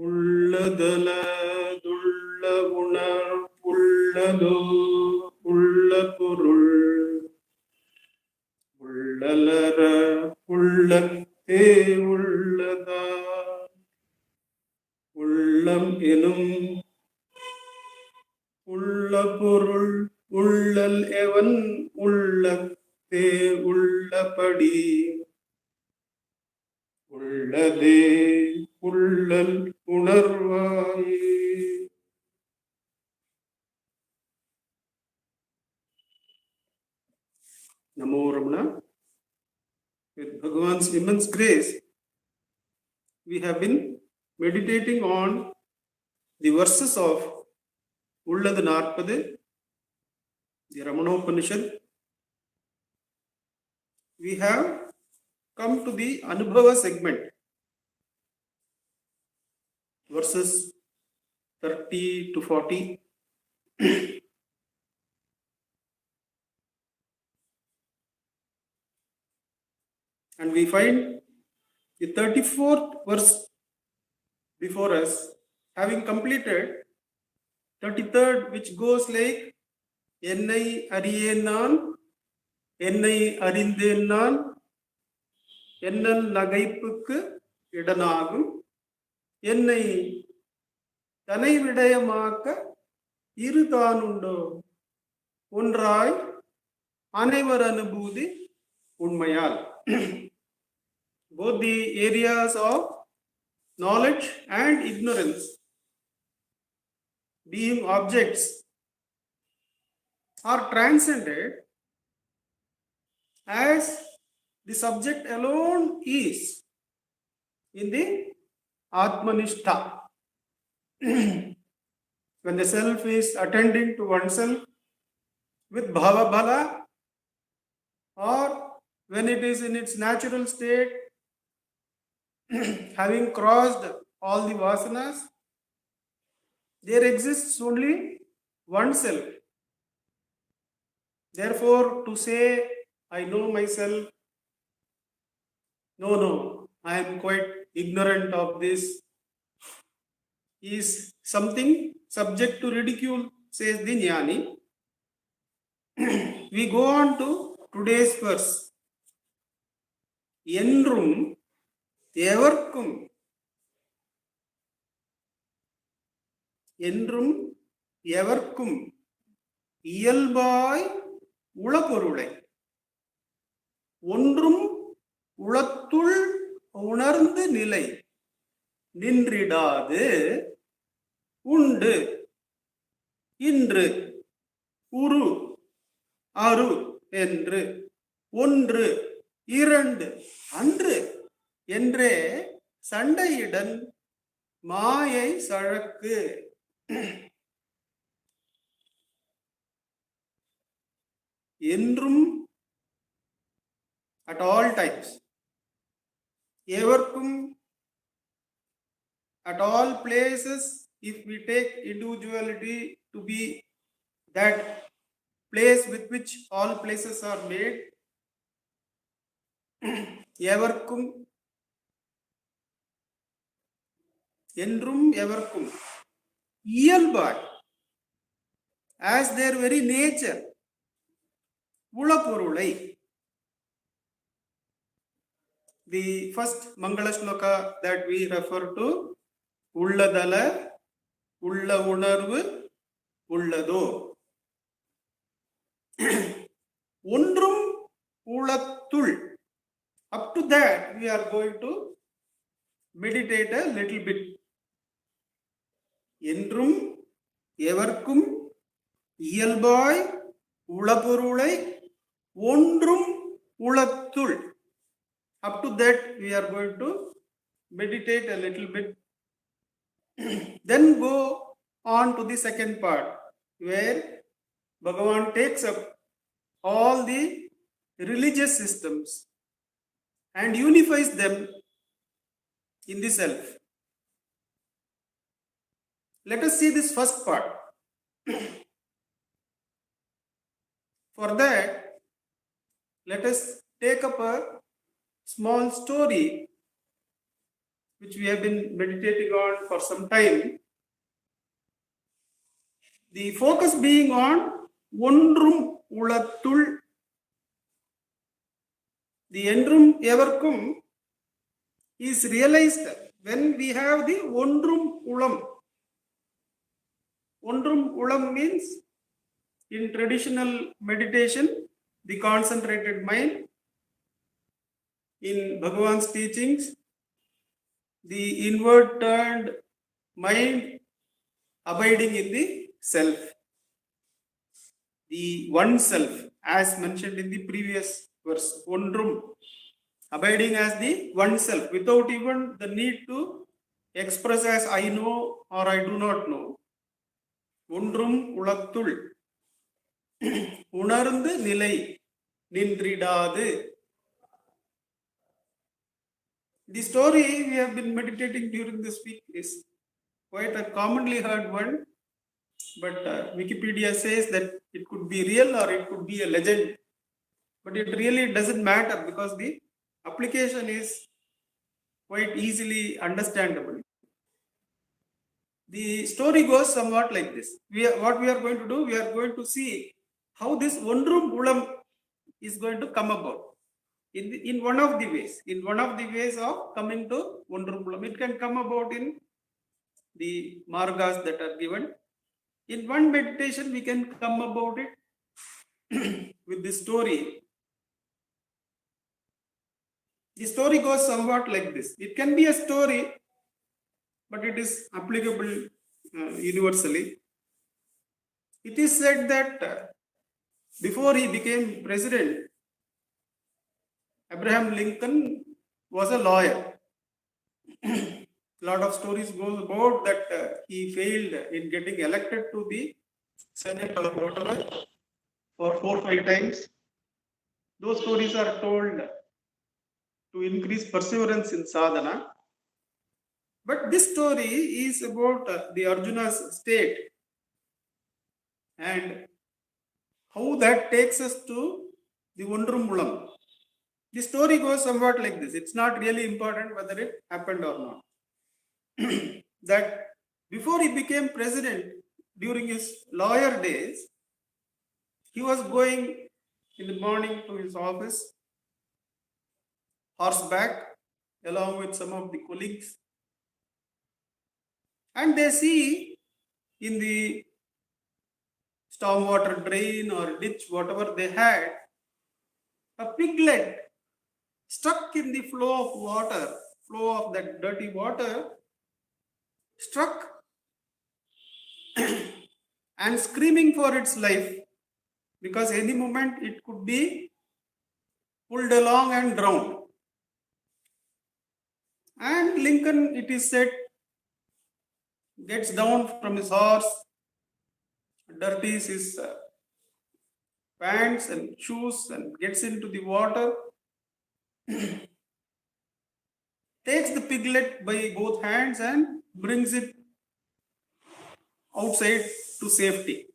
உள்ளதல துள்ள உணர் உள்ளதோ உள்ள பொருள் உள்ளலர உள்ளத்தே உள்ளதா உள்ளம் எனும் உள்ள பொருள் உள்ளல் எவன் உள்ளத்தே உள்ளபடி உள்ளதே உள்ளல் உணர்வாயே. Namo Ramana. With Bhagavan's immense grace, we have been meditating on the verses of Ulladu Narpadu, the Ramanacentre. We have come to the Anubhava segment, verses 30 to 40. And we find the 34th verse before us, having completed 33rd, which goes like Ennai ariyen naan, Ennai arindhen naan, Ennal nagaipukku idanagum, Ennai தனை விடயமாக்க இருதானுண்டோ ஒன்றாய் அனைவர் அனுபூதி உண்மையால். Both the areas of knowledge and ignorance, being objects, are transcended as the subject alone is in the Atmanishtha. When the self is attending to oneself with bhava bhala, or when it is in its natural state, having crossed all the vasanas, there exists only one self. Therefore, to say, I know myself, no, I am quite ignorant of this, is something subject to ridicule, says the Jnani. We go on to today's verse. Endrum evarkum, Endrum evarkum iyalbai ulaporulai, ஒன்றும் உளத்துள் உணர்ந்து நிலை நின்றிடாது உண்டு இன்று உரு அரு என்று ஒன்று இரண்டு அன்று என்றே சண்டையிடன் மாயை சழக்கு. என்றும் at all times, evarkum at all places, if we take individuality to be that place with which all places are made, evarkum, endrum evarkum, iyalbai, as their very nature, ulaporulai. The first Mangala Shloka that we refer to, Ulladala, Ulla Unarvu, Ullado. Undrum Ulatul. Up to that, we are going to meditate a little bit. Endrum, Evarkum, Iyalbai, Ulapurulai, Undrum Ulatul. Up to that, we are going to meditate a little bit. Then go on to the second part, where Bhagavan takes up all the religious systems and unifies them in the self. Let us see this first part. For that, let us take up a small story which we have been meditating on for some time. The focus being on Ondrum Ulathul, the Endrum Everkum, is realized when we have the Ondrum Ulam. Ondrum Ulam means, in traditional meditation, the concentrated mind. In Bhagavan's teachings, the inward turned mind abiding in the self, the one self, as mentioned in the previous verse, Ondrum, abiding as the one self without even the need to express as I know or I do not know. Ondrum Ulathul, Unarந்து Nilai Nindridadu. The story we have been meditating during this week is quite a commonly heard one, but Wikipedia says that it could be real or it could be a legend. But it really doesn't matter because the application is quite easily understandable. The story goes somewhat like this. What we are going to do, we are going to see how this Ondrum Ulam is going to come about. In one of the ways of coming to Ondrum Ulam. It can come about in the margas that are given. In one meditation, we can come about it with this story. The story goes somewhat like this. It can be a story, but it is applicable universally. It is said that before he became president, Abraham Lincoln was a lawyer. A lot of stories go about that he failed in getting elected to the Senate or whatever for 4 or 5 times. Those stories are told to increase perseverance in sadhana. But this story is about the Arjuna's state and how that takes us to the Ondrum Ulam. The story goes somewhat like this. It's not really important whether it happened or not. That before he became president, during his lawyer days, he was going in the morning to his office, horseback, along with some of the colleagues. And they see in the stormwater drain or ditch, whatever they had, a piglet stuck in the flow of that dirty water, struck and screaming for its life because any moment it could be pulled along and drowned. And Lincoln, it is said, gets down from his horse, dirties his pants and shoes and gets into the water, takes the piglet by both hands and brings it outside to safety.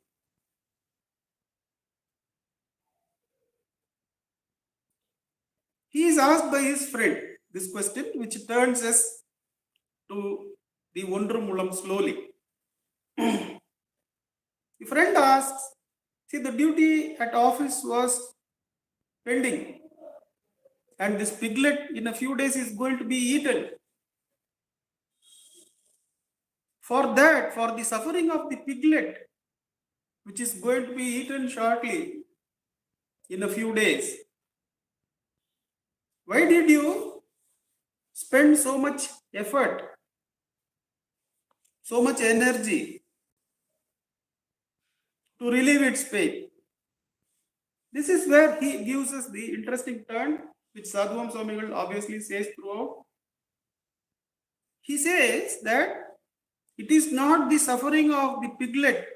He is asked by his friend this question, which turns us to the Ondrum Ulam slowly. The friend asks, see, the duty at office was pending, and this piglet in a few days is going to be eaten. For that, for the suffering of the piglet, which is going to be eaten shortly in a few days, why did you spend so much effort, so much energy to relieve its pain? This is where he gives us the interesting turn, which Sadhuam Swamigal obviously says throughout. He says that it is not the suffering of the piglet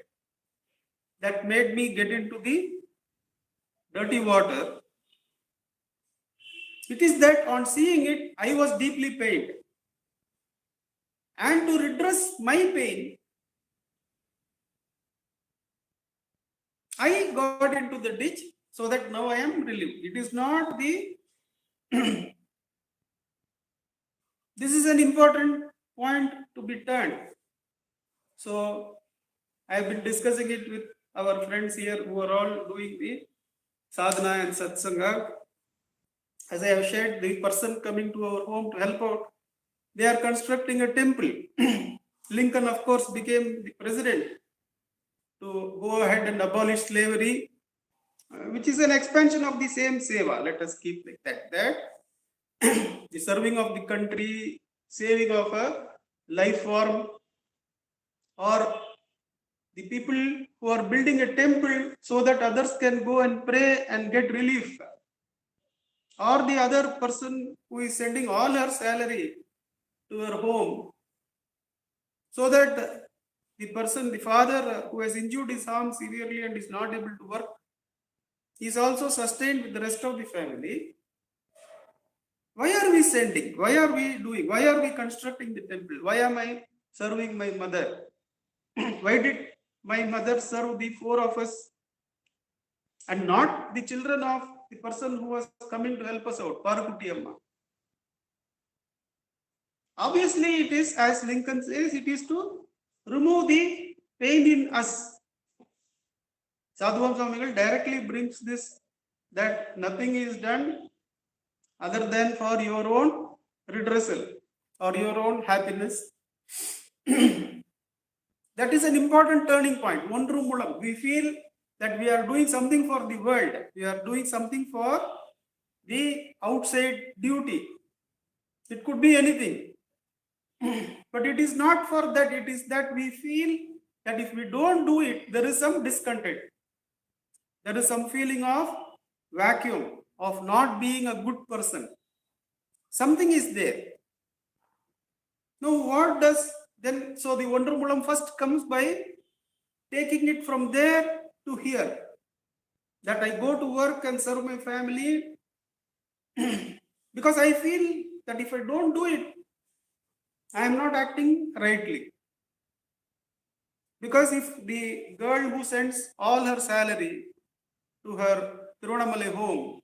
that made me get into the dirty water. It is that on seeing it, I was deeply pained. And to redress my pain, I got into the ditch so that now I am relieved. It is not the This is an important point to be turned. So I have been discussing it with our friends here who are all doing the sadhana and satsanga. As I have shared, the person coming to our home to help out, they are constructing a temple. Lincoln, of course, became the president to go ahead and abolish slavery, which is an expansion of the same seva. Let us keep like that. That the serving of the country, saving of a life form, or the people who are building a temple so that others can go and pray and get relief, or the other person who is sending all her salary to her home so that the person, the father who has injured his arm severely and is not able to work, is also sustained with the rest of the family. Why are we sending? Why are we doing? Why are we constructing the temple? Why am I serving my mother? Why did my mother serve the four of us and not the children of the person who was coming to help us out, Parakuti Amma? Obviously, it is, as Lincoln says, it is to remove the pain in us. Sadhuvam Swamigal directly brings this, that nothing is done other than for your own redressal or your own happiness. That is an important turning point. Ondru Mulam. We feel that we are doing something for the world. We are doing something for the outside duty. It could be anything. But it is not for that. It is that we feel that if we don't do it, there is some discontent. There is some feeling of vacuum, of not being a good person. Something is there. Now, what does then? So, the Ondru Mulam first comes by taking it from there to here. That I go to work and serve my family because I feel that if I don't do it, I am not acting rightly. Because if the girl who sends all her salary to her Tiruvannamalai home,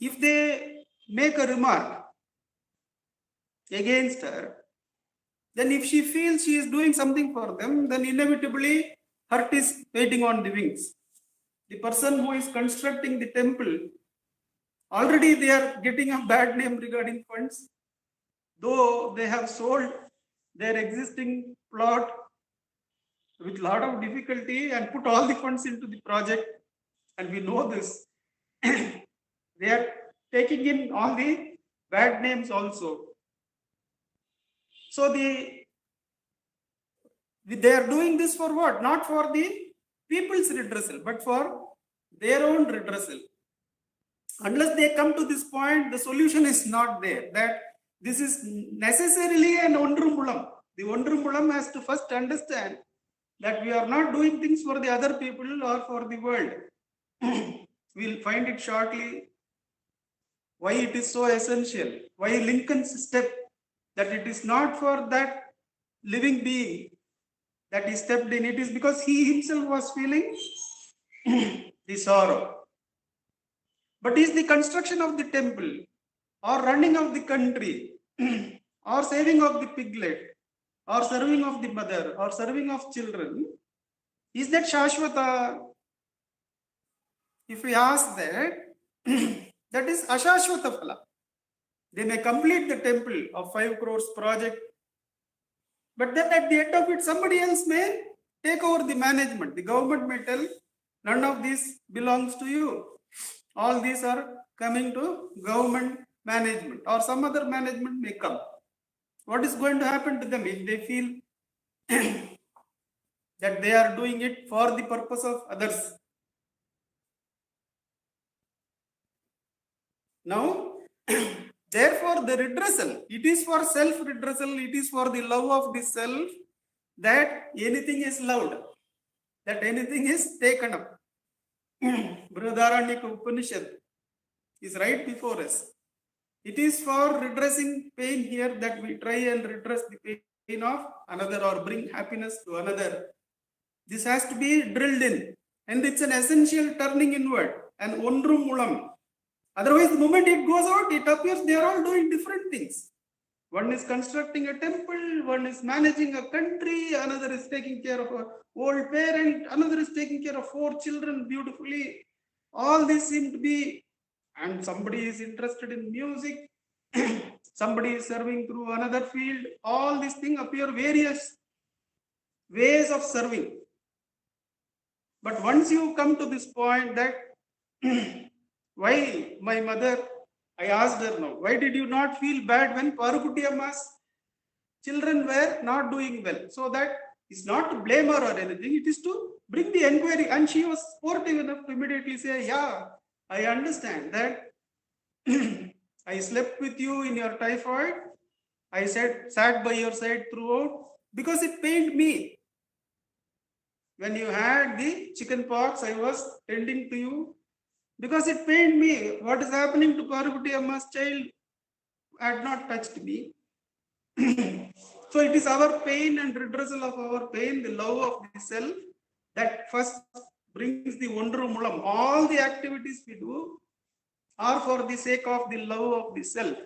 if they make a remark against her, then if she feels she is doing something for them, then inevitably hurt is waiting on the wings. The person who is constructing the temple, already they are getting a bad name regarding funds, though they have sold their existing plot with a lot of difficulty and put all the funds into the project, and we know this. They are taking in all the bad names also. So they are doing this for what? Not for the people's redressal, but for their own redressal. Unless they come to this point, the solution is not there. That this is necessarily an Ondru Mulam. The Ondru Mulam has to first understand that we are not doing things for the other people or for the world. We'll find it shortly why it is so essential, why Lincoln's step, that it is not for that living being that he stepped in. It is because he himself was feeling the sorrow. But is the construction of the temple or running of the country or saving of the piglet or serving of the mother or serving of children, is that Shashwata? If we ask that, that is Ashashwata Phala. They may complete the temple of 5 crores project, but then at the end of it, somebody else may take over the management. The government may tell, none of this belongs to you. All these are coming to government management, or some other management may come. What is going to happen to them if they feel that they are doing it for the purpose of others? Now, therefore, the redressal, it is for self-redressal, it is for the love of the self, that anything is loved, that anything is taken up. Brihadaranyaka Upanishad is right before us. It is for redressing pain here that we try and redress the pain of another or bring happiness to another. This has to be drilled in, and it's an essential turning inward, an Ondru Mulam. Otherwise, the moment it goes out, it appears they are all doing different things. One is constructing a temple, one is managing a country, another is taking care of an old parent, another is taking care of 4 children beautifully. All these seem to be, and somebody is interested in music, somebody is serving through another field. All these things appear various ways of serving. But once you come to this point that why my mother, I asked her now, why did you not feel bad when Parukutti Amma's children were not doing well? So that is not to blame her or anything, it is to bring the enquiry. And she was sportive enough to immediately say, yeah, I understand that I slept with you in your typhoid. I sat by your side throughout because it pained me. When you had the chicken pox, I was tending to you because it pained me. What is happening to Parukutti Amma's child had not touched me. So it is our pain and redressal of our pain, the love of the self, that first brings the Ondru Mulam. All the activities we do are for the sake of the love of the self.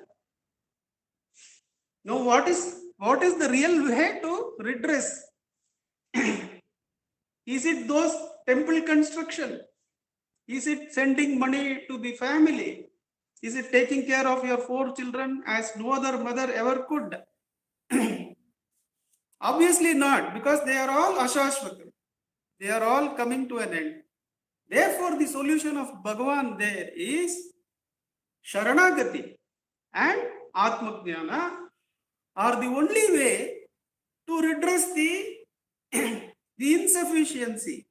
Now, what is the real way to redress? Is it those temple construction? Is it sending money to the family? Is it taking care of your 4 children as no other mother ever could? Obviously not, because they are all ashashvatam. They are all coming to an end. Therefore, the solution of Bhagavan there is Sharanagati and Atmajnana are the only way to redress the insufficiency,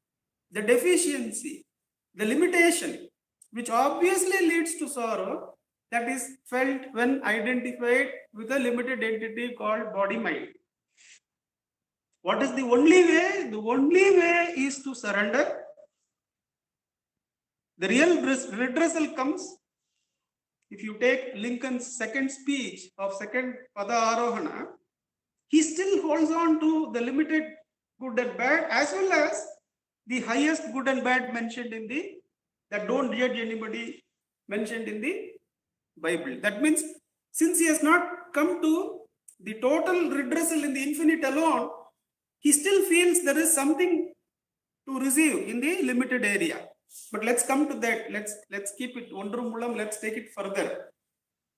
the deficiency, the limitation, which obviously leads to sorrow, that is felt when identified with a limited entity called body-mind. What is the only way? The only way is to surrender. The real redressal comes if you take Lincoln's second speech of second Pada Arohana. He still holds on to the limited good and bad, as well as the highest good and bad mentioned in the, that don't judge anybody, mentioned in the Bible. That means, since he has not come to the total redressal in the infinite alone, he still feels there is something to receive in the limited area. But let's come to that. Let's keep it Ondru Mulam. Let's take it further.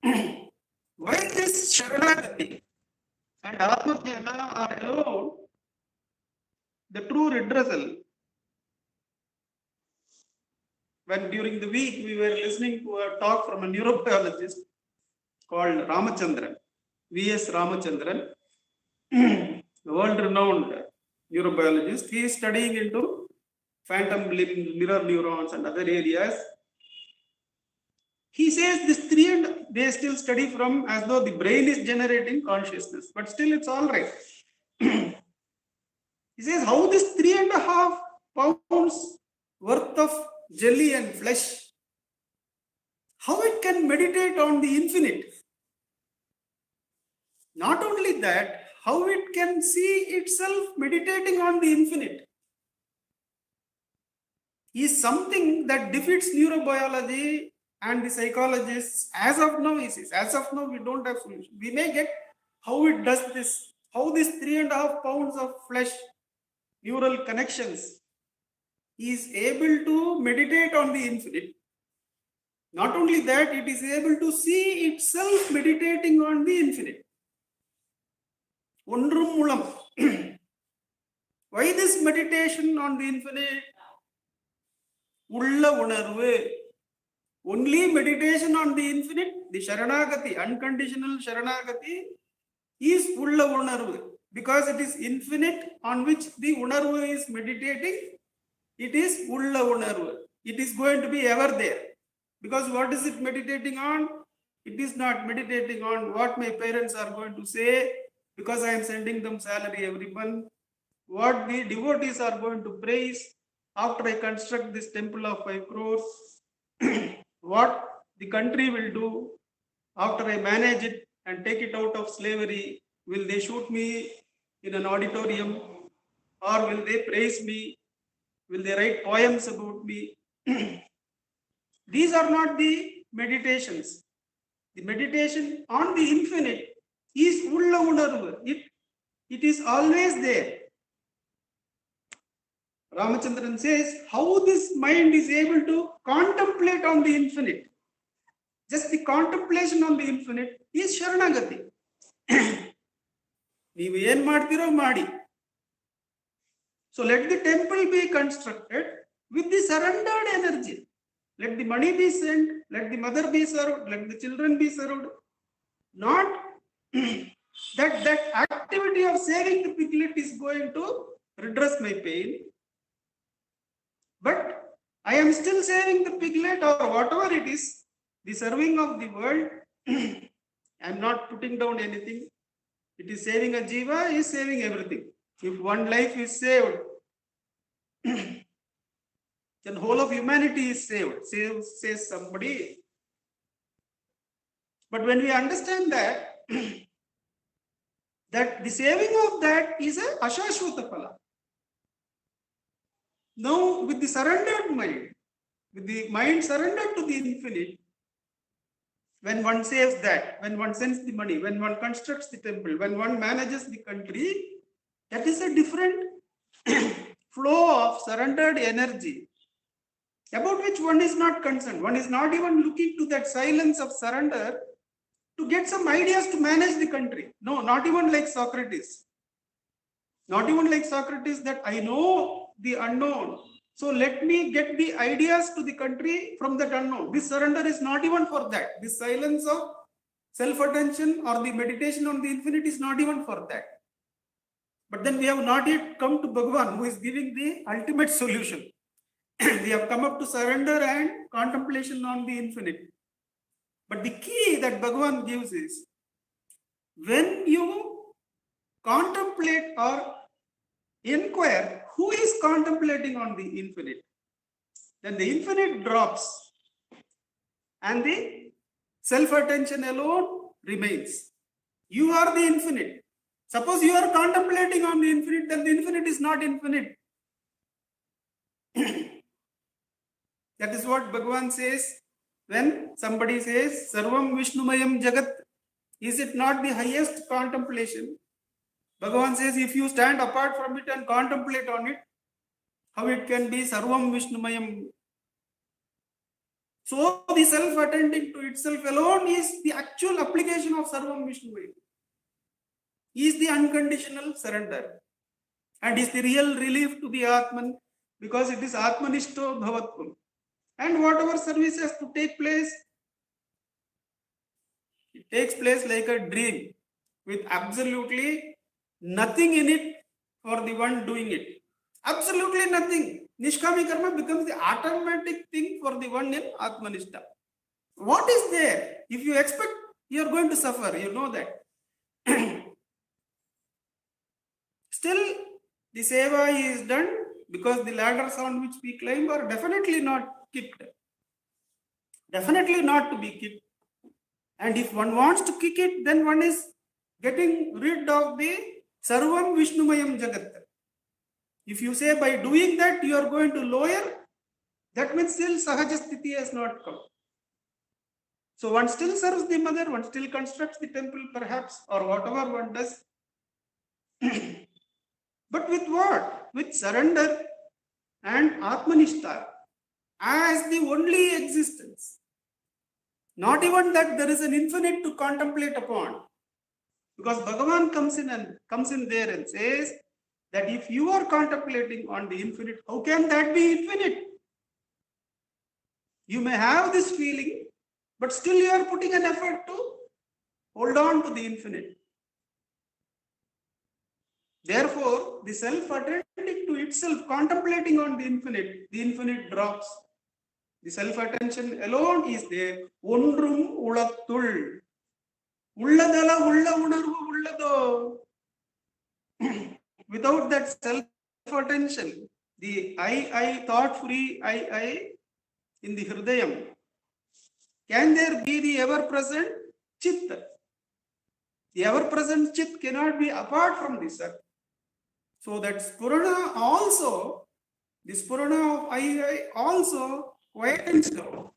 Why this Sharanagati and Atmajnana are alone the true redressal? When during the week we were listening to a talk from a neurobiologist called Ramachandran, V.S. Ramachandran, world-renowned neurobiologist. He is studying into phantom mirror neurons and other areas. He says this 3 and they still study from as though the brain is generating consciousness, but still it's all right. He says how this 3.5 pounds worth of jelly and flesh, how it can meditate on the infinite. Not only that, how it can see itself meditating on the infinite is something that defeats neurobiology and the psychologists. As of now, he says, as of now, we don't have solution. We may get how it does this, how this 3.5 pounds of flesh, neural connections, is able to meditate on the infinite. Not only that, it is able to see itself meditating on the infinite. Ondru Mulam. Why this meditation on the infinite? Ulla Unarvu. Only meditation on the infinite, the Sharanagati, unconditional Sharanagati, is Ulla Unarvu. Because it is infinite on which the Unarvu is meditating, it is Ulla Unarvu. It is going to be ever there. Because what is it meditating on? It is not meditating on what my parents are going to say, because I am sending them salary every month, what the devotees are going to praise after I construct this temple of 5 crores, what the country will do after I manage it and take it out of slavery. Will they shoot me in an auditorium, or will they praise me? Will they write poems about me? These are not the meditations. The meditation on the infinite is ulla unarvu. It is always there. Ramachandran says how this mind is able to contemplate on the infinite. Just the contemplation on the infinite is Sharanagati. So let the temple be constructed with the surrendered energy. Let the money be sent, let the mother be served, let the children be served. Not that activity of saving the piglet is going to redress my pain. But I am still saving the piglet or whatever it is, the serving of the world. I am not putting down anything. It is saving a jiva, is saving everything. If one life is saved, then whole of humanity is saved, says somebody. But when we understand that, that the saving of that is a ashashvata phala. Now, with the surrendered mind, with the mind surrendered to the infinite, when one saves that, when one sends the money, when one constructs the temple, when one manages the country, that is a different flow of surrendered energy about which one is not concerned. One is not even looking to that silence of surrender to get some ideas to manage the country. No, not even like Socrates. Not even like Socrates that I know the unknown. So let me get the ideas to the country from that unknown. This surrender is not even for that. This silence of self-attention or the meditation on the infinite is not even for that. But then we have not yet come to Bhagavan, who is giving the ultimate solution. We have come up to surrender and contemplation on the infinite. But the key that Bhagavan gives is, when you contemplate or inquire who is contemplating on the infinite, then the infinite drops and the self-attention alone remains. You are the infinite. Suppose you are contemplating on the infinite, then the infinite is not infinite. That is what Bhagavan says when somebody says, Sarvam Vishnumayam Jagat. Is it not the highest contemplation? Bhagavan says, if you stand apart from it and contemplate on it, how it can be Sarvam Vishnumayam? So the self-attending to itself alone is the actual application of Sarvam Vishnumayam. Is the unconditional surrender and is the real relief to the Atman, because it is Atmanishto Bhavatvam. And whatever service has to take place, it takes place like a dream with absolutely nothing in it for the one doing it. Absolutely nothing. Nishkami karma becomes the automatic thing for the one in Atmanishta. What is there? If you expect, you are going to suffer. You know that. Still, the seva is done because the ladders on which we climb are definitely not kicked. Definitely not to be kicked. And if one wants to kick it, then one is getting rid of the Sarvam Vishnumayam Jagat. If you say by doing that you are going to lower, that means still Sahajasthiti has not come. So one still serves the mother, one still constructs the temple perhaps, or whatever one does. But with what? With surrender and Atmanishta as the only existence. Not even that there is an infinite to contemplate upon. Because Bhagavan comes in there and says that if you are contemplating on the infinite, how can that be infinite? You may have this feeling, but still you are putting an effort to hold on to the infinite. Therefore, the self-attending to itself, contemplating on the infinite drops. The self-attention alone is there. Ondrum ulathul. Ulladala ulla unarvu ullado. Without that self-attention, the I, thought-free I in the Hridayam, can there be the ever-present Chit? The ever-present Chit cannot be apart from this. So that Spurana also, the Spurana of I also quietens down.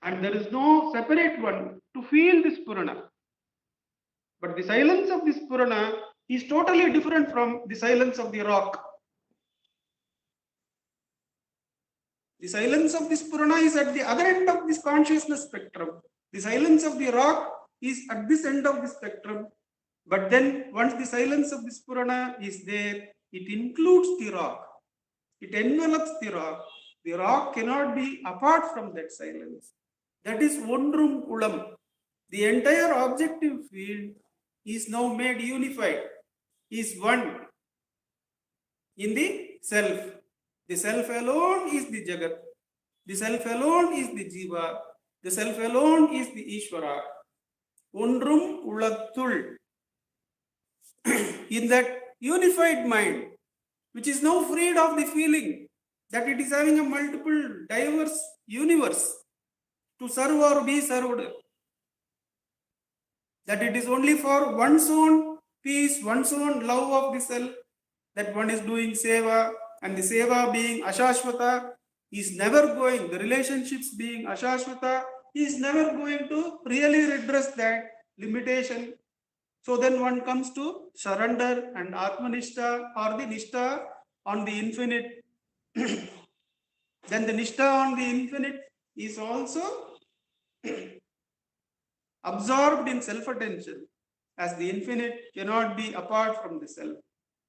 And there is no separate one to feel this Purana. But the silence of this Purana is totally different from the silence of the rock. The silence of this Purana is at the other end of this consciousness spectrum. The silence of the rock is at this end of the spectrum. But then once the silence of this Purana is there, it includes the rock. It envelops the rock. The rock cannot be apart from that silence. That is Ondrum Ulam. The entire objective field is now made unified, is one in the self. The self alone is the Jagat. The self alone is the Jiva. The self alone is the Ishvara. Ondrum Ulathul. In that unified mind, which is now freed of the feeling that it is having a multiple, diverse universe to serve or be served. That it is only for one's own peace, one's own love of the self, that one is doing seva, and the seva being ashashvata is never going, the relationships being ashashvata is never going to really redress that limitation. So then one comes to surrender and Atmanishta or the Nishta on the infinite. Then the Nishta on the infinite is also absorbed in self-attention, as the infinite cannot be apart from the self.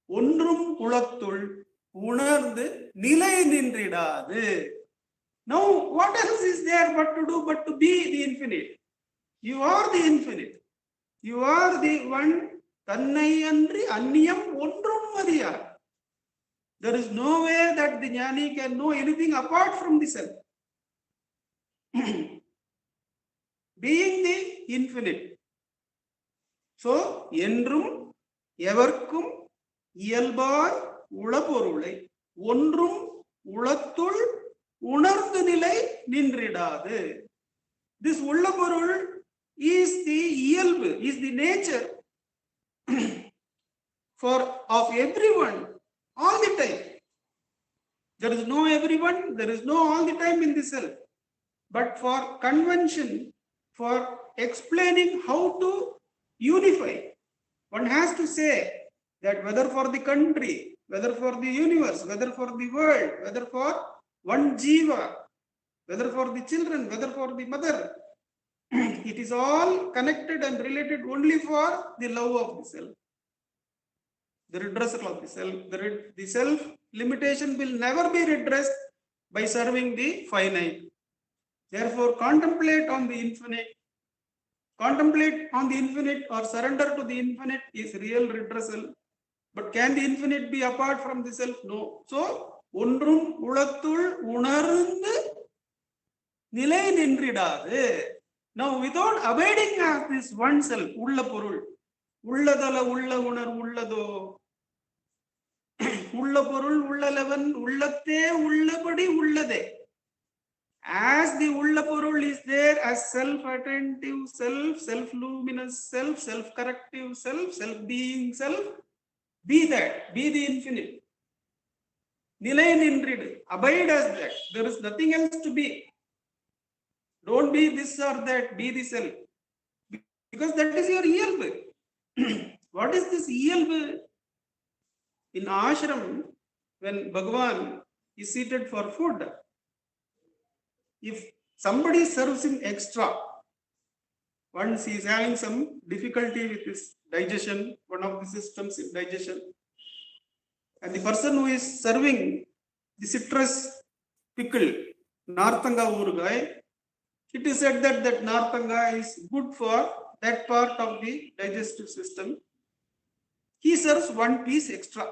Ondrum Kulathul Unardu Nilai Nindridadu. Now, what else is there but to do but to be the infinite? You are the infinite. You are the one. Tannai Andri Anniyam Ondrum Madiyar. There is no way that the jnani can know anything apart from the self. Being the infinite. So, Endrum, Evarkum, Iyalbai, Ulapurulai, Ondrum, Ulathul, Unarthu Nilai, Nindridadu. This Ullapurul is the Iyalbu, is the nature of everyone all the time. There is no everyone, there is no all the time in the self. But for convention, for explaining how to unify, one has to say that whether for the country, whether for the universe, whether for the world, whether for one jiva, whether for the children, whether for the mother, it is all connected and related only for the love of the self. The redressal of the self. The self limitation will never be redressed by serving the finite. Therefore, contemplate on the infinite. Contemplate on the infinite or surrender to the infinite is real redressal. But can the infinite be apart from the self? No. So, Ondrum Ulathul Unarundu Nilai Nindridadu. Now, without abiding as this one self, Ullapurul, Ulladala Ulla Unar Ullado, Ullapurul Ullalavan, Ullate Ullabadi Ullade. As the Ullapurul is there as self-attentive self, self-luminous self, self-corrective self, self-being self, be that, be the infinite. Nilai Nindridu, abide as that. There is nothing else to be. Don't be this or that, be the self. Because that is your Iyalbu. What is this Iyalbu? In ashram, when Bhagavan is seated for food, if somebody serves him extra, once he is having some difficulty with his digestion, one of the systems in digestion, and the person who is serving the citrus pickle, Nartanga Urugai, it is said that Nartanga is good for that part of the digestive system. He serves one piece extra.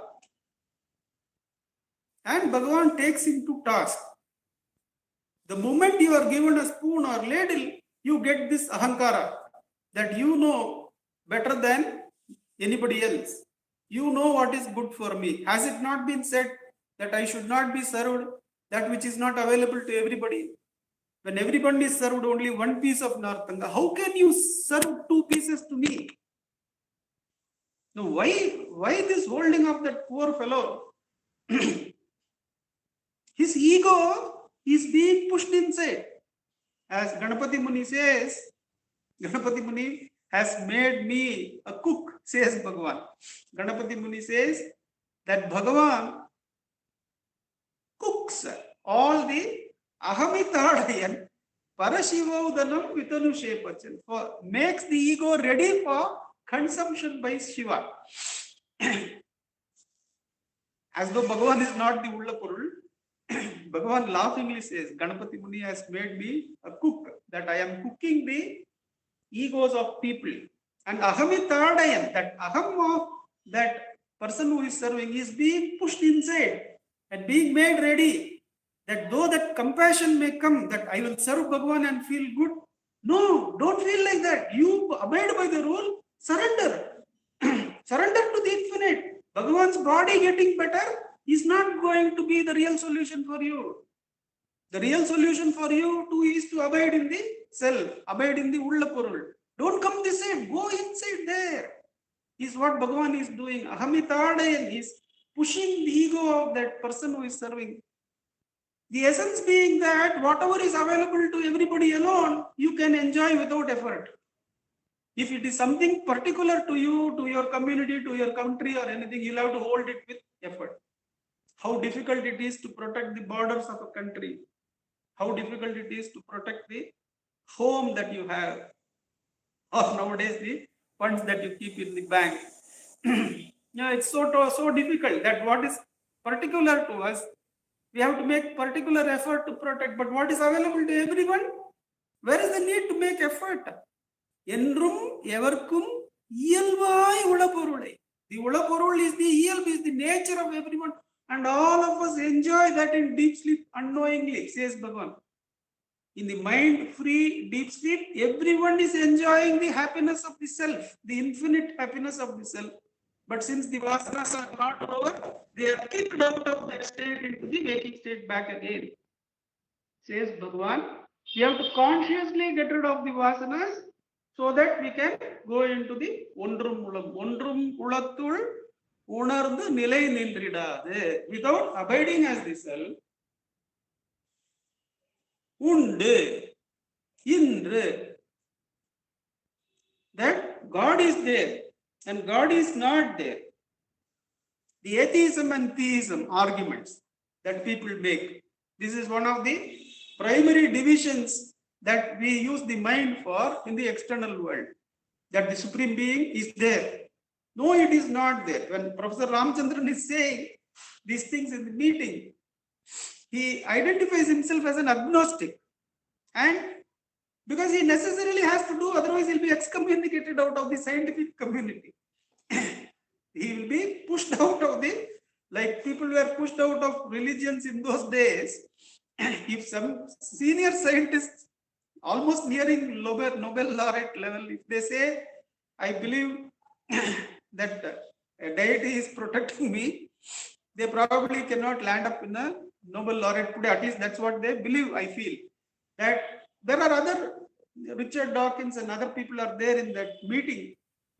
And Bhagavan takes him to task. The moment you are given a spoon or ladle, you get this ahankara that you know better than anybody else. You know what is good for me. Has it not been said that I should not be served that which is not available to everybody? When everybody is served only one piece of Nartanga, how can you serve two pieces to me? Now, why this holding of that poor fellow? His ego is being pushed inside. As Ganapati Muni says, Ganapati Muni has made me a cook, says Bhagavan. Ganapati Muni says that Bhagavan cooks all the ahamitadayan parashivaudanam vitanushepachan, for makes the ego ready for consumption by Shiva. As though Bhagavan is not the Ullapurul, Bhagavan laughingly says, Ganapati Muni has made me a cook, that I am cooking the egos of people. And ahamitadayan, that aham of that person who is serving is being pushed inside and being made ready, that though that compassion may come, that I will serve Bhagavan and feel good. No, don't feel like that. You abide by the rule, surrender. Surrender to the infinite. Bhagavan's body getting better is not going to be the real solution for you. The real solution for you too is to abide in the self, abide in the Ullapurul. Don't come this side, go inside there. Is what Bhagavan is doing. Ahamitadayan is pushing the ego of that person who is serving. The essence being that whatever is available to everybody alone, you can enjoy without effort. If it is something particular to you, to your community, to your country or anything, you'll have to hold it with effort. How difficult it is to protect the borders of a country. How difficult it is to protect the home that you have. Or nowadays the funds that you keep in the bank. It's so difficult that what is particular to us, we have to make particular effort to protect. But what is available to everyone, where is the need to make effort? Endrum evarkum iyalvai ulapurulai. The ulapurul is the iyalv, is the nature of everyone, and all of us enjoy that in deep sleep unknowingly, says Bhagavan. In the mind-free deep sleep, everyone is enjoying the happiness of the self, the infinite happiness of the self. But since the vasanas are not over, they are kicked out of that state into the waking state back again. Says Bhagavan, we have to consciously get rid of the vasanas so that we can go into the Ondrum Ulam. Ondrum Ulatul Unardu Nilai Nindridadu. Without abiding as the self, Undu, Indru, that God is there and God is not there. The atheism and theism arguments that people make, this is one of the primary divisions that we use the mind for in the external world, that the Supreme Being is there. No, it is not there. When Professor Ramachandran is saying these things in the meeting, he identifies himself as an agnostic, and because he necessarily has to do, otherwise he'll be excommunicated out of the scientific community. He will be pushed out of the, like people were pushed out of religions in those days. If some senior scientists, almost nearing Nobel laureate level, if they say, I believe that a deity is protecting me, they probably cannot land up in a Nobel laureate today. At least that's what they believe, I feel. That there are other, Richard Dawkins and other people are there in that meeting.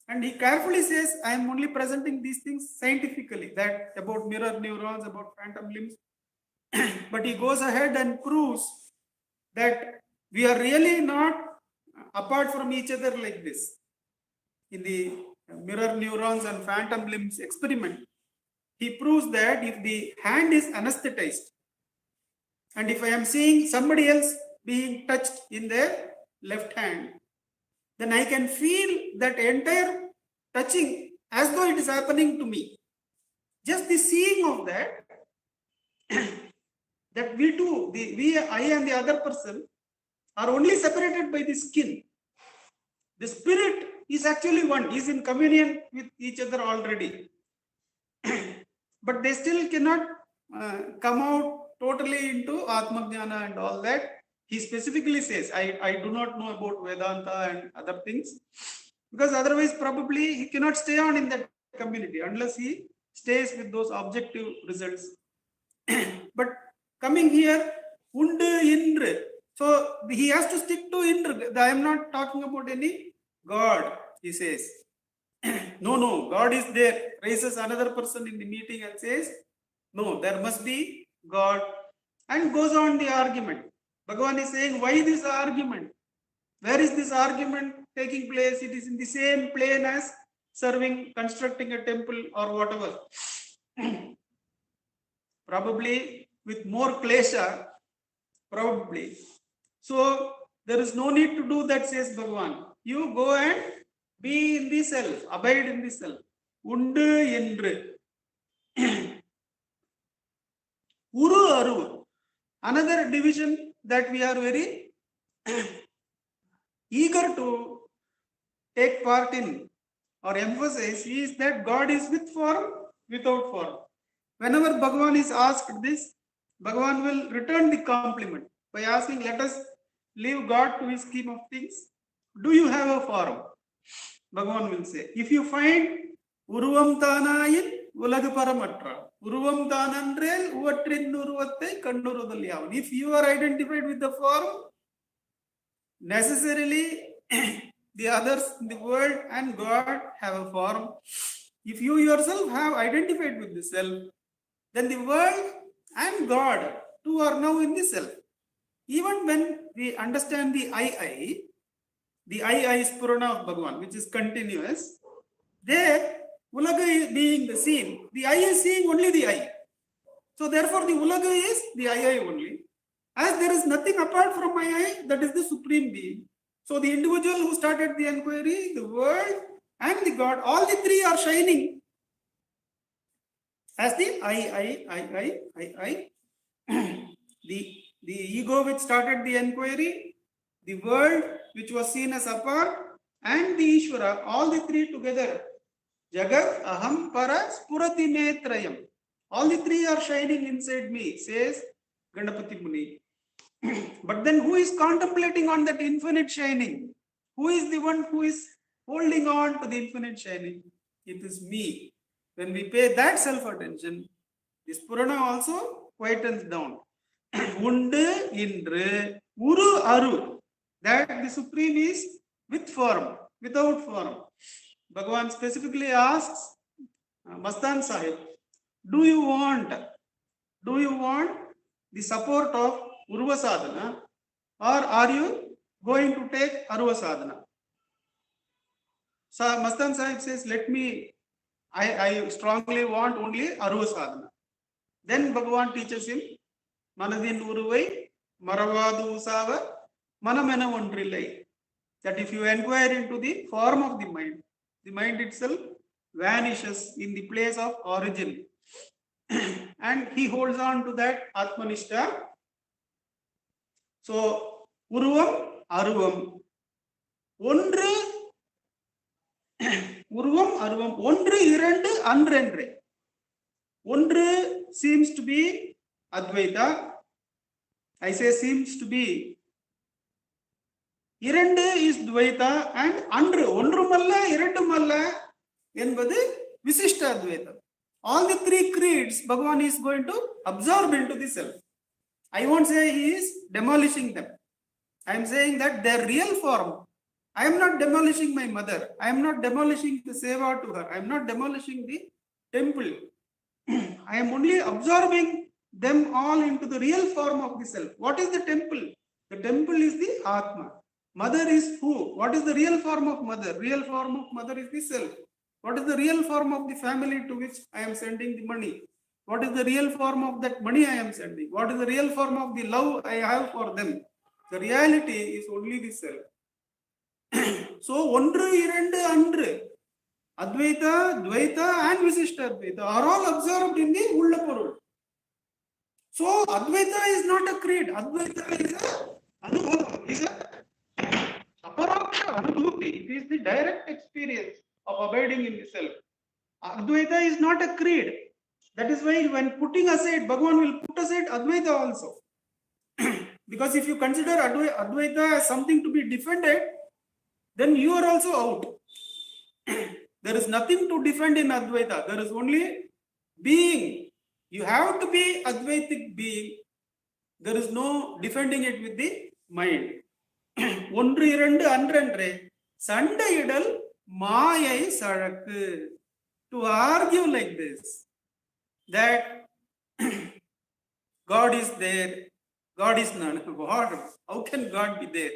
And he carefully says, I am only presenting these things scientifically, that about mirror neurons, about phantom limbs. But he goes ahead and proves that we are really not apart from each other like this. In the mirror neurons and phantom limbs experiment, he proves that if the hand is anesthetized, and if I am seeing somebody else being touched in their left hand, then I can feel that entire touching as though it is happening to me. Just the seeing of that, that we too, I and the other person are only separated by the skin. The spirit is actually one, is in communion with each other already. But they still cannot come out totally into Atma Jnana and all that. He specifically says, I do not know about Vedanta and other things, because otherwise probably he cannot stay on in that community unless he stays with those objective results. But coming here, Undu Indru, so he has to stick to Indru. I am not talking about any God, he says. No, God is there. Raises another person in the meeting and says, no, there must be God, and goes on the argument. Bhagavan is saying, why this argument? Where is this argument taking place? It is in the same plane as serving, constructing a temple or whatever. Probably with more klesha, probably. So there is no need to do that, says Bhagavan. You go and be in the self, abide in the self. Undu endru. Uru aru. Another division that we are very eager to take part in or emphasize is that God is with form, without form. Whenever Bhagavan is asked this, Bhagavan will return the compliment by asking, let us leave God to his scheme of things. Do you have a form? Bhagavan will say, if you find Uruvam Tanayin, Ulladu Paramatra, Uruvam Tanandrel, Uvatrin Uruvatte, Kandurudalyavan. If you are identified with the form, necessarily the others in the world and God have a form. If you yourself have identified with the self, then the world and God too are now in the self. Even when we understand the I is Purana of Bhagavan, which is continuous, there, Ullaga is being the seen, the I is seeing only the I. So therefore the Ullaga is the I only. As there is nothing apart from my I, that is the supreme being. So the individual who started the inquiry, the world and the God, all the three are shining as the I. The ego which started the inquiry, the world which was seen as apart, and the Ishvara, all the three together. Jagat, Aham, Para, Spurati Metrayam. All the three are shining inside me, says Ganapati Muni. But then who is contemplating on that infinite shining? Who is the one who is holding on to the infinite shining? It is me. When we pay that self-attention, this Purana also quietens down. Undu indru uru aru. That the Supreme is with form, without form. Bhagavan specifically asks Mastan Sahib, do you want the support of Uruva Sadhana, or are you going to take Aruva Sadhana? So Mastan Sahib says, I strongly want only Aruva Sadhana. Then Bhagavan teaches him, Manadin Uruvai, Maravadu Usava, Manamena Ondrilai. That if you inquire into the form of the mind itself vanishes in the place of origin. And he holds on to that Atmanishta. So, Uruvam, Aruvam. Uruvam, Aruvam. Ondru, Irandu, Andrendre. Ondru seems to be Advaita. I say seems to be. Irandu is Dvaita and Andru. Ondru Malla, Irandu Malla என்பது Visishta Advaita. All the three creeds, Bhagavan is going to absorb into the self. I won't say he is demolishing them. I am saying that their real form. I am not demolishing my mother. I am not demolishing the seva to her. I am not demolishing the temple. I am only absorbing them all into the real form of the self. What is the temple? The temple is the Atma. Mother is who? What is the real form of mother? Real form of mother is the self. What is the real form of the family to which I am sending the money? What is the real form of that money I am sending? What is the real form of the love I have for them? The reality is only the self. So, Ondru, Irandu, Andru, Advaita, Dvaita and Visishta Advaita are all absorbed in the Ullapurul. So, Advaita is not a creed. Advaita is a Anubhava, is a Aparaksha Anubhuti. It is the direct experience of abiding in the self. Advaita is not a creed. That is why when putting aside, Bhagavan will put aside Advaita also. Because if you consider Advaita as something to be defended, then you are also out. There is nothing to defend in Advaita. There is only being. You have to be Advaitic being. There is no defending it with the mind. Ondru irandu andrendre Sanda idal Mayai Sarakku. To argue like this, that God is there, God is none. What? How can God be there?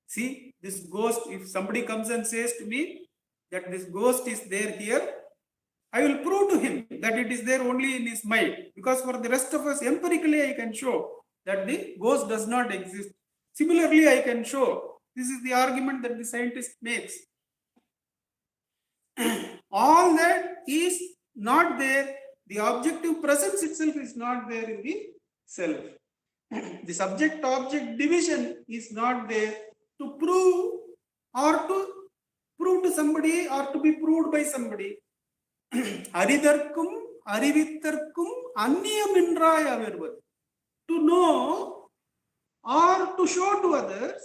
See, this ghost, if somebody comes and says to me that this ghost is there here, I will prove to him that it is there only in his mind. Because for the rest of us, empirically, I can show that the ghost does not exist. Similarly, I can show. This is the argument that the scientist makes. All that is not there. The objective presence itself is not there in the self. The subject-object division is not there to prove to somebody or to be proved by somebody. Aridharkum, arivitharkum, anniyamindraya vervad. To know or to show to others,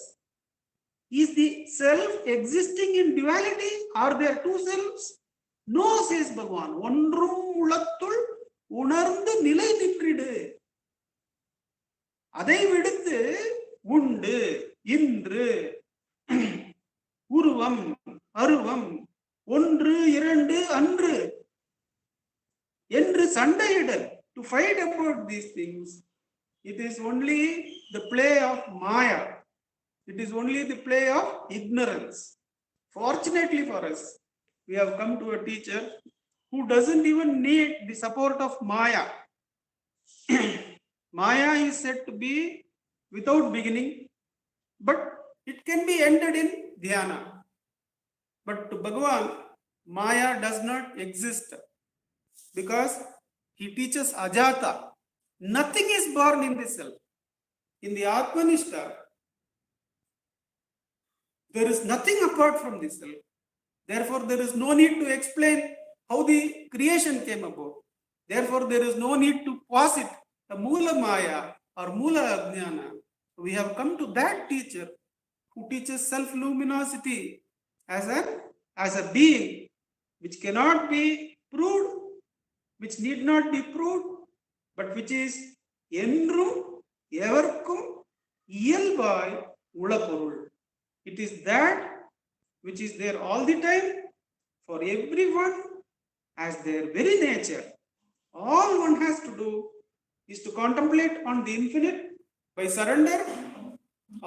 is the self existing in duality? Are there two selves? No, says Bhagavan. Ondrum ulathul unarndu nilai nitridu. அதை விடுத்து உண்டு இன்று உருவம் அருவம் ஒன்று இரண்டு அன்று என்று சண்டையிடல், to fight about these things, it is only the play of Maya. It is only the play of ignorance. Fortunately for us, we have come to a teacher who doesn't even need the support of Maya. Maya is said to be without beginning, but it can be ended in dhyana. But to Bhagavan, Maya does not exist because he teaches ajata. Nothing is born in the self. In the Atmanishta, there is nothing apart from the self. Therefore, there is no need to explain how the creation came about. Therefore, there is no need to posit the Mula Maya or Mula Ajnana. We have come to that teacher who teaches self-luminosity as a being which cannot be proved, which need not be proved, but which is என்றும் எவர்க்கும் இயல்பாய் உளப்பொருள். It is that which is there all the time for everyone as their very nature. All one has to do is to contemplate on the infinite by surrender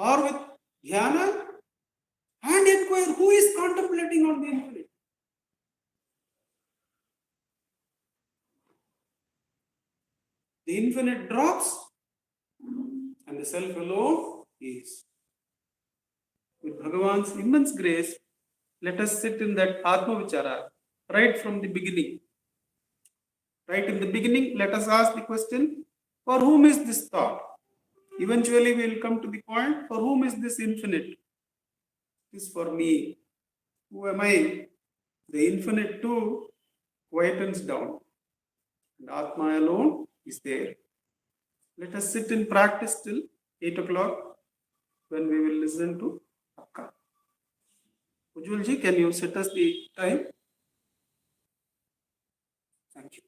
or with dhyana and inquire who is contemplating on the infinite. The infinite drops and the self alone is. With Bhagavan's immense grace, let us sit in that Atma Vichara right from the beginning. Right in the beginning, let us ask the question, for whom is this thought? Eventually, we will come to the point, for whom is this infinite? It is for me. Who am I? The infinite too quietens down. And Atma alone is there. Let us sit in practice till 8 o'clock when we will listen to Akka. Ujjwalji, can you set us the time? Thank you.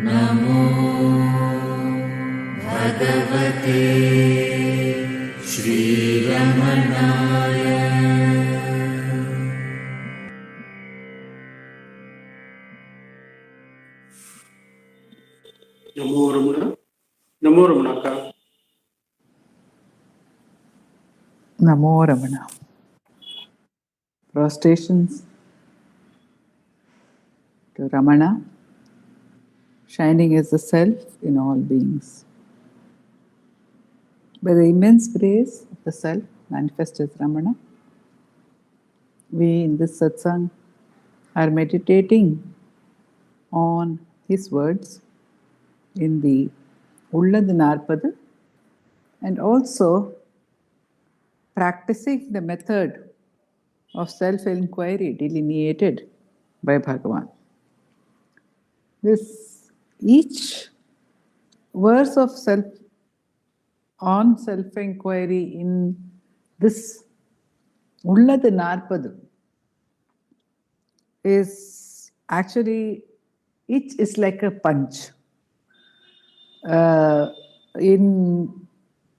नमो भगवते श्रीरमणाय। Namo Ramana. Namo Ramanaka. Namo Ramana. Prostrations to Ramana, shining as the self in all beings. By the immense grace of the self manifest as Ramana, we in this satsang are meditating on his words in the Ulladu Narpadu and also practicing the method of self-inquiry delineated by Bhagavan. Each verse of self-inquiry in this Ulladu Narpadu is actually, each is like a punch. In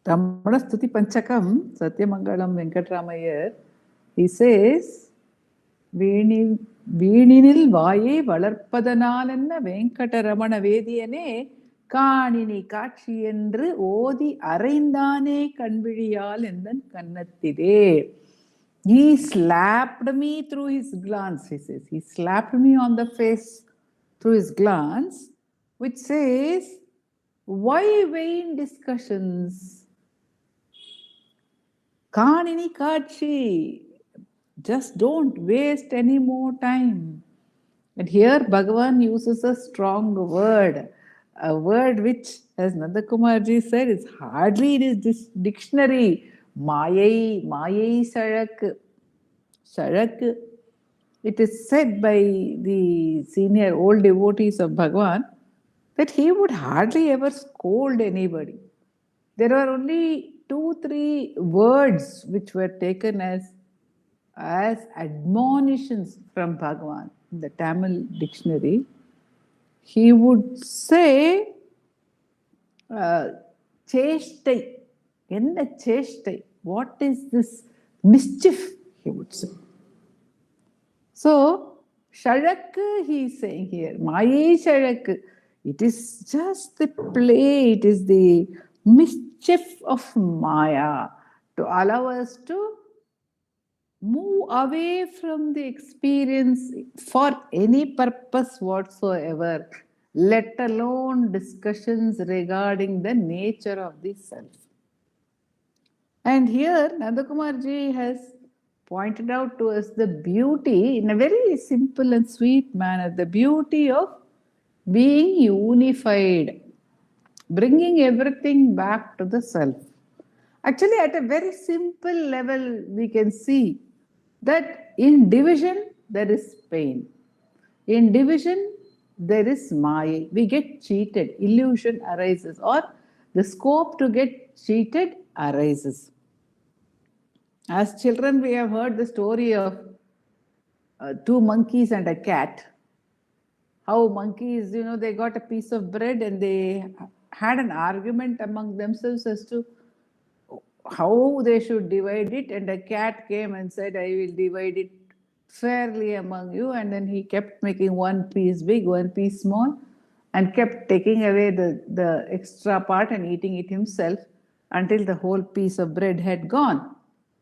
Ramana Stuti Panchakam, Satyamangalam Venkatramaiah, he says, வீணினில் வாயை வளர்ப்பதனால் என்ன வெங்கடரமண வேதியனே காணினி காட்சி என்று ஓதி அறைந்தானே கண்விழியால் எந்தன் கன்னத்திலே. He slapped me through his glance, he says. He slapped me on the face through his glance, which says, why vain discussions? Kanini Kachi, just don't waste any more time. And here Bhagavan uses a strong word, a word which, as Nandakumar ji said, is hardly in his dictionary. Mayai Sarak. Sarak. It is said by the senior old devotees of Bhagavan that he would hardly ever scold anybody. There are only 2-3 words which were taken as admonitions from Bhagavan in the Tamil dictionary. He would say, cheshtai. Enna cheshtai? What is this mischief? He would say. So, Sharak, he is saying here, Maye Sharak. It is just the play, it is the mischief of Maya to allow us to move away from the experience for any purpose whatsoever, let alone discussions regarding the nature of the self. And here Nandakumar ji has pointed out to us the beauty in a very simple and sweet manner, the beauty of being unified, bringing everything back to the self. Actually, at a very simple level, we can see that in division, there is pain. In division, there is Maya. We get cheated, illusion arises, or the scope to get cheated arises. As children, we have heard the story of 2 monkeys and a cat. How monkeys, they got a piece of bread and they had an argument among themselves as to how they should divide it, and a cat came and said, I will divide it fairly among you, and then he kept making one piece big, one piece small, and kept taking away the extra part and eating it himself until the whole piece of bread had gone.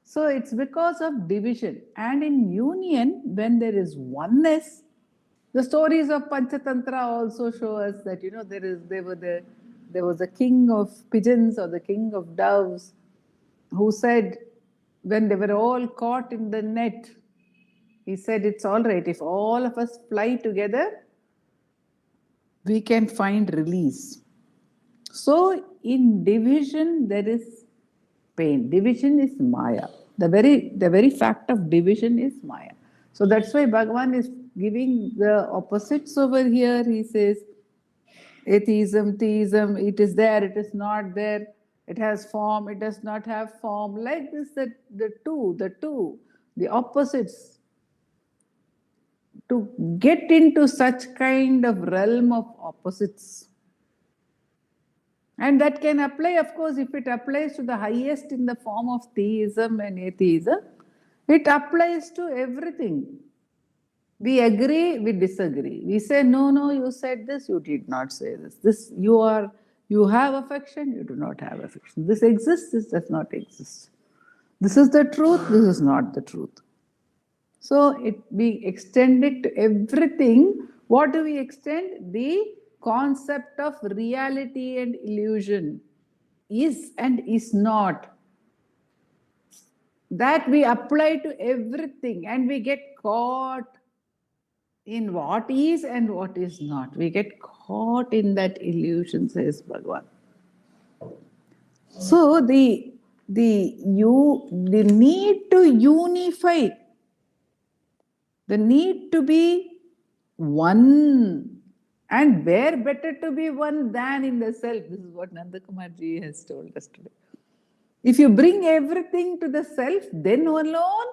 So it's because of division. And in union, when there is oneness, the stories of Panchatantra also show us that, there was a king of pigeons or the king of doves who said, when they were all caught in the net, he said, it's all right, if all of us fly together, we can find release. So in division, there is pain. Division is Maya. The very fact of division is Maya. So that's why Bhagavan is giving the opposites over here. He says, atheism, theism, it is there, it is not there. It has form, it does not have form. Like this, the two, the opposites to get into such kind of realm of opposites. And that can apply, of course, if it applies to the highest in the form of theism and atheism, it applies to everything. We agree, we disagree. We say, no, no, you said this, you did not say this. This, you have affection, you do not have affection. This exists, this does not exist. This is the truth, this is not the truth. So we extend it to everything. What do we extend? The concept of reality and illusion, is and is not. That we apply to everything, and we get caught in what is and what is not. We get caught in that illusion, says Bhagavan. So the need to unify, the need to be one, and where better to be one than in the self. This is what Nandakumar ji has told us today. If you bring everything to the self, then alone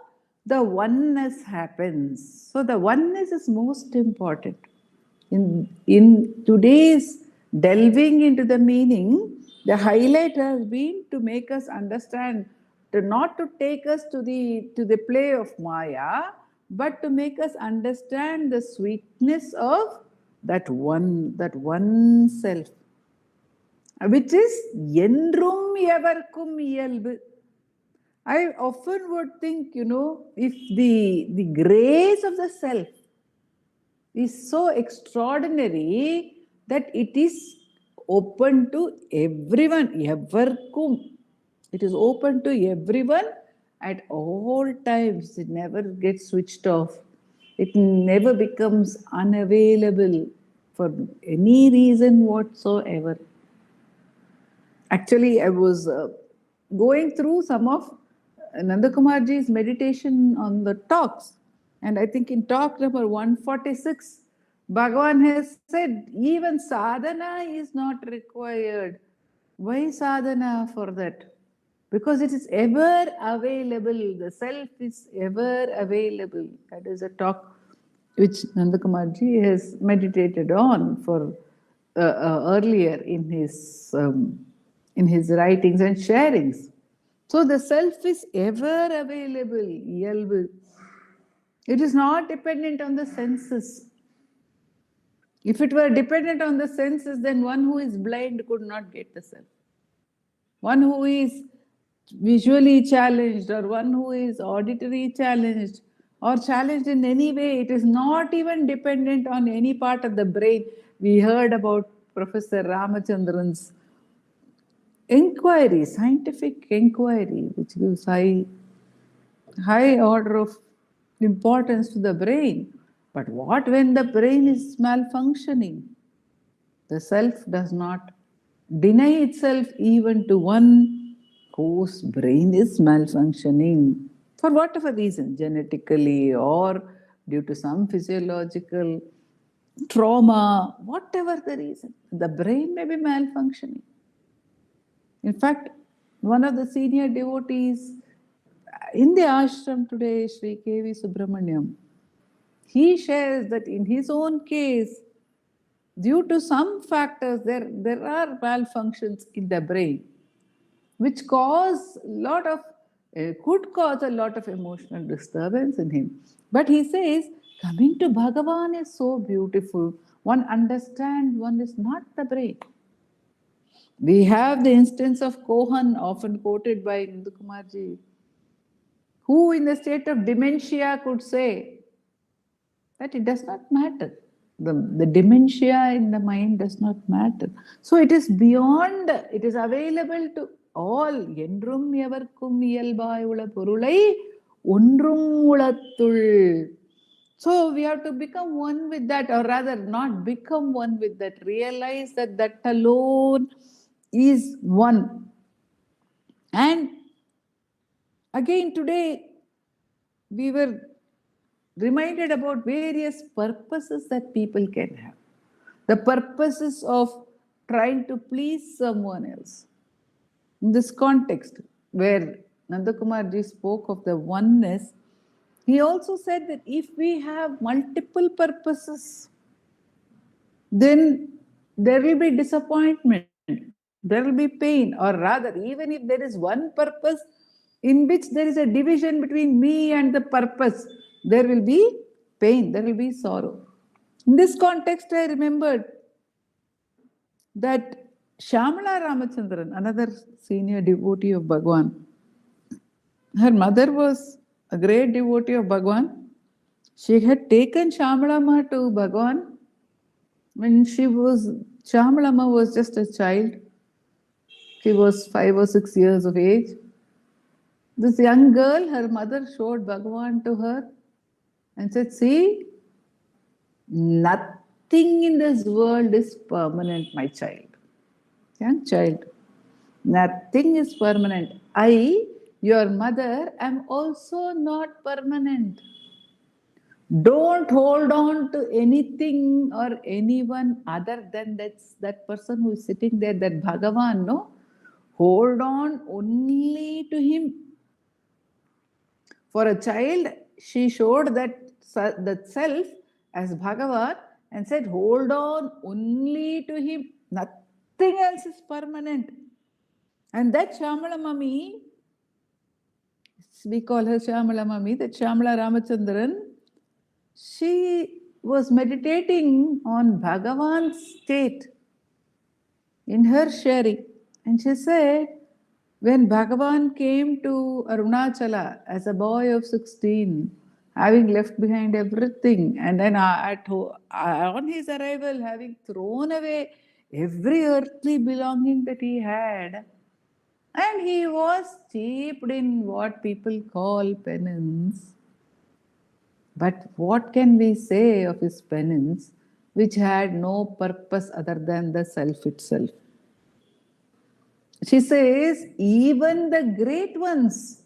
the oneness happens. So the oneness is most important. In today's delving into the meaning, the highlight has been to make us understand, not to take us to the play of Maya, but to make us understand the sweetness of that one self, which is Endrum Evarkum Iyalbu. I often would think, if the grace of the self is so extraordinary that it is open to everyone, Evarkum. It is open to everyone at all times. It never gets switched off. It never becomes unavailable for any reason whatsoever. Actually, I was going through some of Nandakumar ji's meditation on the talks. And I think in talk number 146, Bhagavan has said, even sadhana is not required. Why sadhana for that? Because it is ever available. The self is ever available. That is a talk which Nandakumar ji has meditated on for earlier in his writings and sharings. So the self is ever available. It is not dependent on the senses. If it were dependent on the senses, then one who is blind could not get the self. One who is visually challenged, or one who is auditory challenged, or challenged in any way, it is not even dependent on any part of the brain. We heard about Professor Ramachandran's inquiry, scientific inquiry, which gives high order of importance to the brain. But what when the brain is malfunctioning? The self does not deny itself even to one whose brain is malfunctioning for whatever reason, genetically or due to some physiological trauma, whatever the reason, the brain may be malfunctioning. In fact, one of the senior devotees in the ashram today, Sri K.V. Subramaniam, he shares that in his own case, due to some factors, there are malfunctions in the brain, which could cause a lot of emotional disturbance in him. But he says, coming to Bhagavan is so beautiful. One understands one is not the brain. We have the instance of Kohan, often quoted by Nandakumar ji, who in the state of dementia could say that it does not matter. The dementia in the mind does not matter. So it is beyond, it is available to all. Endrum evarkum iyalbai ula porulai ondrum ulathul. So we have to become one with that, or rather not become one with that. Realize that alone is one. And again today, we were reminded about various purposes that people can have. The purposes of trying to please someone else. In this context, where Nandakumar ji spoke of the oneness, He also said that if we have multiple purposes, then there will be disappointment, there will be pain, or rather, even if there is one purpose in which there is a division between me and the purpose, there will be pain, there will be sorrow. In this context, I remembered that Shyamala Ramachandran, another senior devotee of Bhagwan, her mother was a great devotee of Bhagwan. She had taken Shyamalama to Bhagwan when Shyamalama was just a child. She was 5 or 6 years of age. This young girl, her mother showed Bhagwan to her and said, see, nothing in this world is permanent, my child. Young child. Nothing is permanent. I, your mother, am also not permanent. Don't hold on to anything or anyone other than that person who is sitting there, that Bhagavan, no? Hold on only to him. For a child, she showed that self as Bhagavan and said, hold on only to him. Nothing else is permanent. And that Shyamala Mami, we call her Shyamala Mami, that Shyamala Ramachandran, she was meditating on Bhagavan's state in her sharing. And she said, when Bhagavan came to Arunachala as a boy of 16, having left behind everything, and then on his arrival, having thrown away every earthly belonging that he had, and he was steeped in what people call penance. But what can we say of his penance, which had no purpose other than the self itself? She says, even the great ones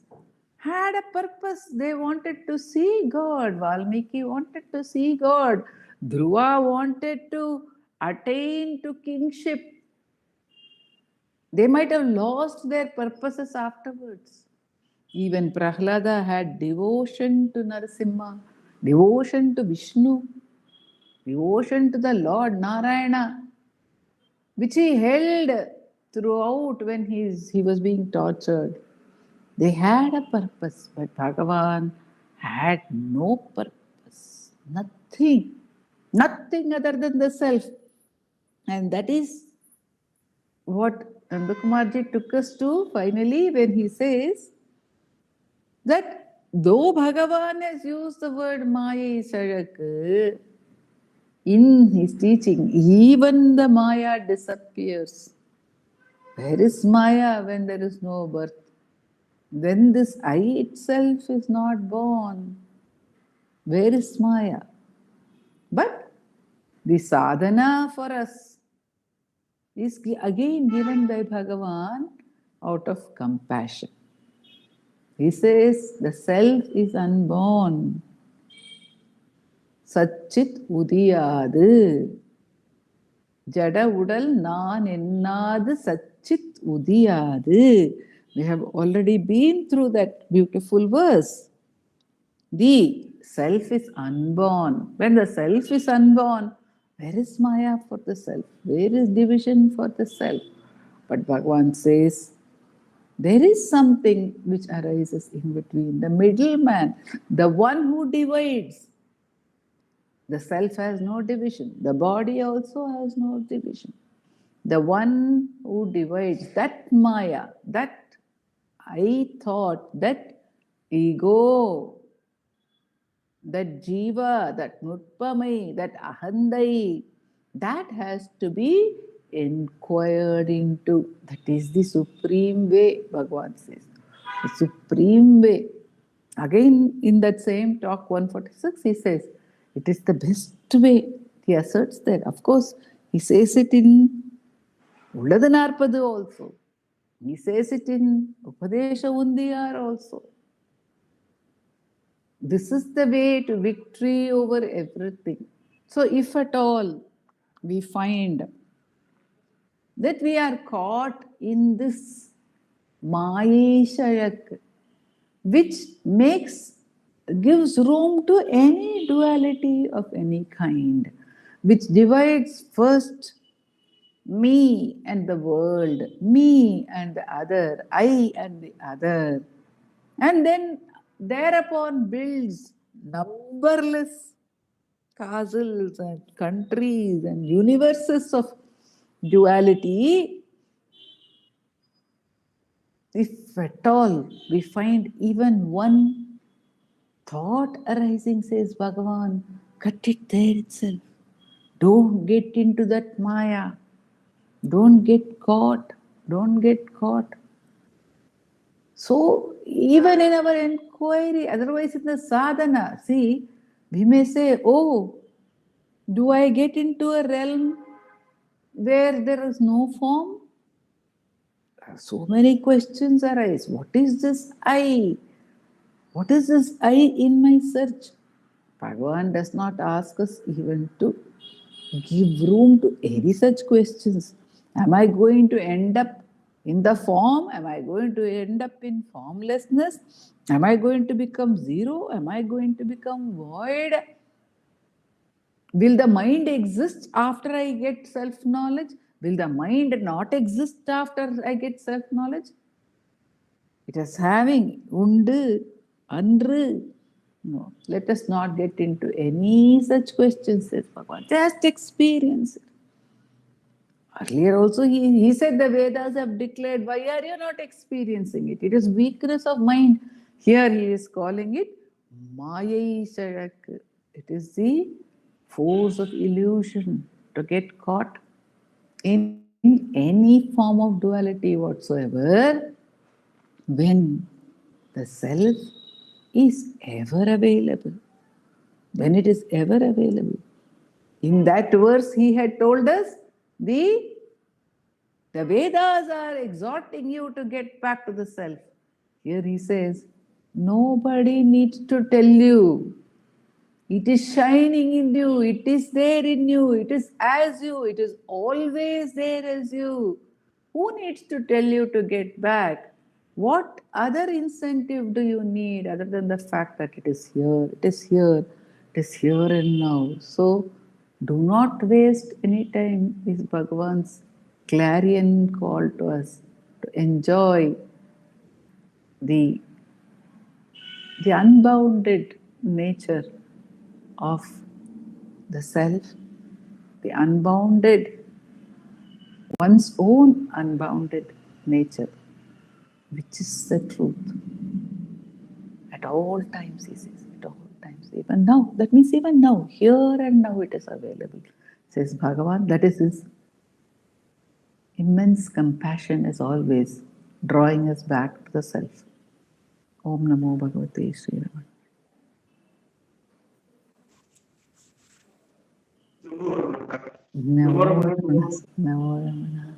had a purpose. They wanted to see God. Valmiki wanted to see God. Dhruva wanted to attain to kingship. They might have lost their purposes afterwards. Even Prahlada had devotion to Narasimha, devotion to Vishnu, devotion to the Lord Narayana, which he held throughout when he was being tortured. They had a purpose, but Bhagavan had no purpose, nothing other than the self. And that is what Nandakumarji took us to finally when he says that though Bhagavan has used the word Maya Sarak in his teaching, even the Maya disappears. Where is Maya when there is no birth? When this I itself is not born, where is Maya? But the sadhana for us is again given by Bhagavan out of compassion. He says the self is unborn. Satchit udiyadu. Jada udal naan ennadu satchit udiyadu. We have already been through that beautiful verse. The self is unborn. When the self is unborn, where is Maya for the self? Where is division for the self? But Bhagavan says, there is something which arises in between, the middleman, the one who divides. The self has no division. The body also has no division. The one who divides, that Maya, that I thought, that ego, that jiva, that nutpamai, that ahandai, that has to be inquired into. That is the supreme way, Bhagavan says. The supreme way. Again, in that same talk 146, he says, it is the best way. He asserts that. Of course, he says it in Ulladu Narpadu also. He says it in Upadesha Undiyar also. This is the way to victory over everything. So if at all we find that we are caught in this Maya Shayak, which makes gives room to any duality of any kind, which divides first me and the world, me and the other, I and the other, and then thereupon builds numberless castles and countries and universes of duality. If at all we find even one thought arising, says Bhagavan, cut it there itself. Don't get into that Maya. Don't get caught. Don't get caught. So, even in our inquiry, otherwise in the sadhana, see, we may say, oh, do I get into a realm where there is no form? So many questions arise. What is this I? What is this I in my search? Bhagavan does not ask us even to give room to any such questions. Am I going to end up in the form? Am I going to end up in formlessness? Am I going to become zero? Am I going to become void? Will the mind exist after I get self-knowledge? Will the mind not exist after I get self-knowledge? It is having undu, andru. No, let us not get into any such questions, says Bhagavan. Just experience it. Earlier also he said the Vedas have declared, why are you not experiencing it? It is weakness of mind. Here he is calling it Mayai Sharak. It is the force of illusion to get caught in any form of duality whatsoever when the self is ever available. When it is ever available. In that verse he had told us, the Vedas are exhorting you to get back to the self. Here he says, nobody needs to tell you. It is shining in you. It is there in you. It is as you. It is always there as you. Who needs to tell you to get back? What other incentive do you need other than the fact that it is here? It is here. It is here and now. So do not waste any time, is Bhagavan's clarion call to us to enjoy the unbounded nature of the self, the unbounded, one's own unbounded nature, which is the truth. At all times, he says, at all times, even now. That means even now, here and now it is available. Says Bhagavan, that is his immense compassion as always, drawing us back to the self. Om Namo Bhagavate Sri Raman. Namo Ramana. Namo Ramana.